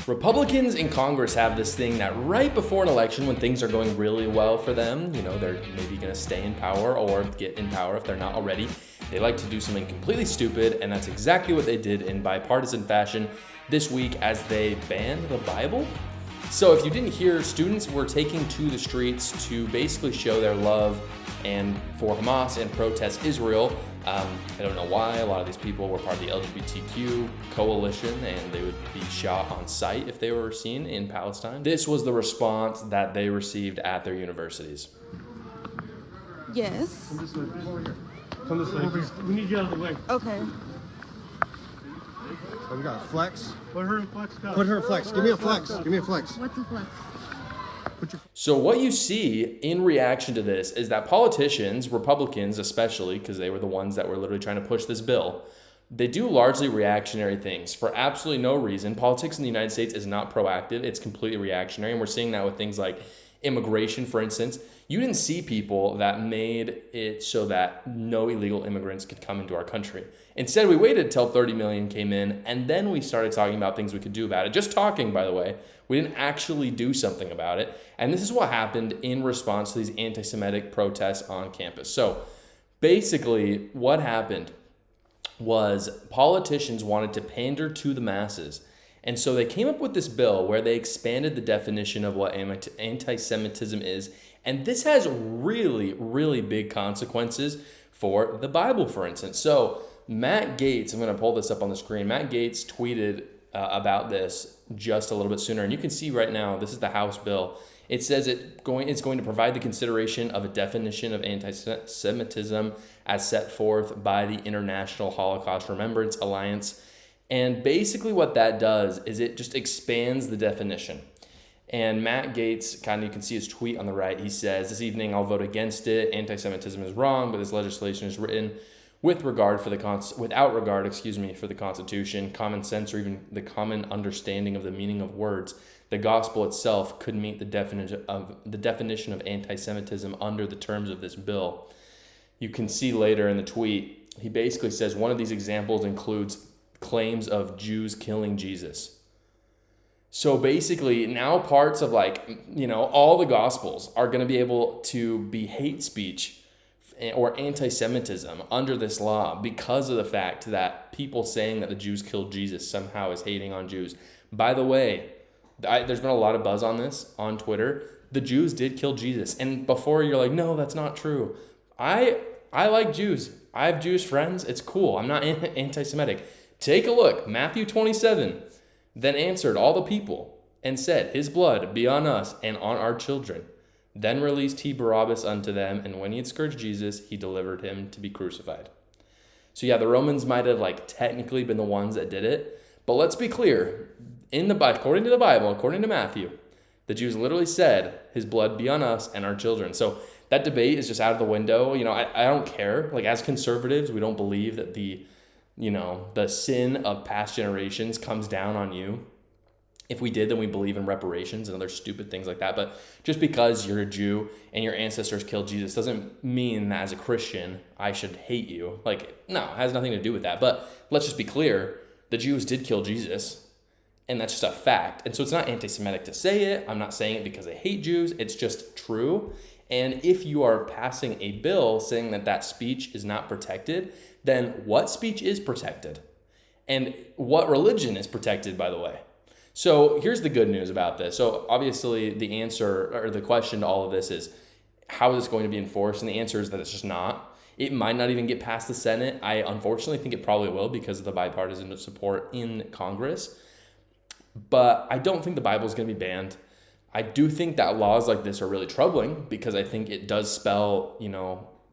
Republicans in Congress have this thing that right before an election, when things are going really well for them, they're maybe going to stay in power or get in power if they're not already, they like to do something completely stupid, and that's exactly what they did in bipartisan fashion this week as they banned the Bible. So if you didn't hear, students were taking to the streets to basically show their love and for Hamas and protest Israel. I don't know why. A lot of these people were part of the LGBTQ coalition, and they would be shot on sight if they were seen in Palestine. This was the response that they received at their universities. Yes. Come this way. Come this way. We need you out of the way. Okay. So we got a flex. Put her in flex. Put her in flex. Give me a flex. Give me a flex. What's a flex? So what you see in reaction to this is that politicians, Republicans especially, because they were the ones that were literally trying to push this bill, they do largely reactionary things for absolutely no reason. Politics in the United States is not proactive. It's completely reactionary. And we're seeing that with things like immigration, for instance. You didn't see people that made it so that no illegal immigrants could come into our country. Instead, we waited until 30 million came in, and then we started talking about things we could do about it. Just talking, by the way. We didn't actually do something about it. And this is what happened in response to these anti-Semitic protests on campus. So basically, what happened was politicians wanted to pander to the masses. And so they came up with this bill where they expanded the definition of what anti-Semitism is. And this has really, really big consequences for the Bible, for instance. So Matt Gaetz, I'm going to pull this up on the screen. Matt Gaetz tweeted about this just a little bit sooner. And you can see right now, this is the House bill. It says it's going to provide the consideration of a definition of anti-Semitism as set forth by the International Holocaust Remembrance Alliance. And basically what that does is it just expands the definition. And Matt Gaetz, you can see his tweet on the right. He says, "This evening I'll vote against it. Anti-Semitism is wrong, but this legislation is written without regard for the Constitution, common sense, or even the common understanding of the meaning of words. The gospel itself could meet the definition of anti-Semitism under the terms of this bill." You can see later in the tweet, he basically says one of these examples includes claims of Jews killing Jesus. So basically, now parts of all the gospels are going to be able to be hate speech or anti-Semitism under this law because of the fact that people saying that the Jews killed Jesus somehow is hating on Jews. By the way, there's been a lot of buzz on this on Twitter. The Jews did kill Jesus. And before you're like, no, that's not true. I like Jews. I have Jewish friends. It's cool. I'm not anti-Semitic. Take a look. Matthew 27. Then answered all the people and said, "His blood be on us and on our children." Then released he Barabbas unto them, and when he had scourged Jesus, he delivered him to be crucified. So yeah, the Romans might have technically been the ones that did it, but let's be clear. According to the Bible, according to Matthew, the Jews literally said, "His blood be on us and our children." So that debate is just out of the window. I don't care. As conservatives, we don't believe that the sin of past generations comes down on you. If we did, then we believe in reparations and other stupid things like that. But just because you're a Jew and your ancestors killed Jesus doesn't mean that as a Christian, I should hate you. No, it has nothing to do with that. But let's just be clear. The Jews did kill Jesus, and that's just a fact. And so it's not anti-Semitic to say it. I'm not saying it because I hate Jews. It's just true. And if you are passing a bill saying that speech is not protected, then what speech is protected? And what religion is protected, by the way? So here's the good news about this. So obviously the answer or the question to all of this is, how is this going to be enforced? And the answer is that it's just not. It might not even get past the Senate. I unfortunately think it probably will because of the bipartisan support in Congress. But I don't think the Bible is going to be banned. I do think that laws like this are really troubling because I think it does spell,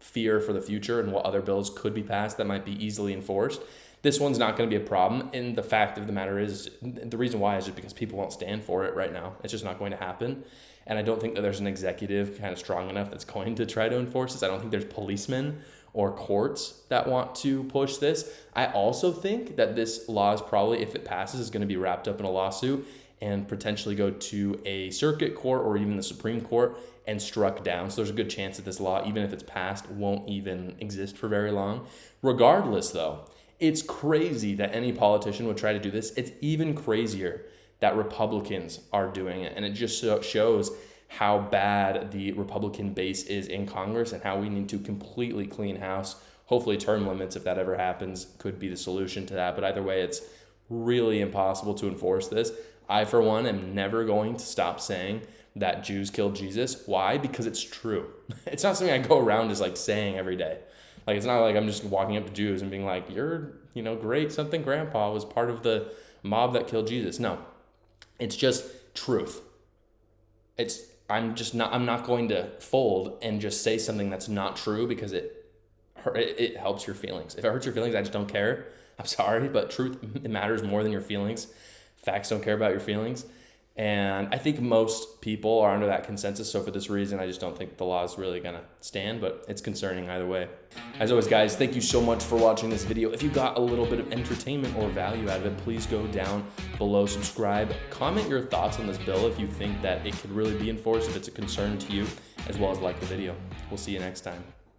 fear for the future and what other bills could be passed that might be easily enforced. This one's not going to be a problem. And the fact of the matter is, the reason why is just because people won't stand for it right now. It's just not going to happen. And I don't think that there's an executive kind of strong enough that's going to try to enforce this. I don't think there's policemen or courts that want to push this. I also think that this law is probably, if it passes, is going to be wrapped up in a lawsuit and potentially go to a circuit court or even the Supreme Court and struck down. So there's a good chance that this law, even if it's passed, won't even exist for very long. Regardless, though, it's crazy that any politician would try to do this. It's even crazier that Republicans are doing it. And it just shows how bad the Republican base is in Congress and how we need to completely clean house. Hopefully term limits, if that ever happens, could be the solution to that. But either way, it's really impossible to enforce this. I, for one, am never going to stop saying that Jews killed Jesus. Why? Because it's true. It's not something I go around just like saying every day. Like, it's not like I'm just walking up to Jews and being like, you're, great, something grandpa was part of the mob that killed Jesus. No, it's just truth. I'm not going to fold and just say something that's not true because it helps your feelings. If it hurts your feelings, I just don't care. I'm sorry, but truth, it matters more than your feelings. Facts don't care about your feelings. And I think most people are under that consensus. So for this reason, I just don't think the law is really going to stand, but it's concerning either way. As always, guys, thank you so much for watching this video. If you got a little bit of entertainment or value out of it, please go down below, subscribe, comment your thoughts on this bill if you think that it could really be enforced, if it's a concern to you, as well as like the video. We'll see you next time.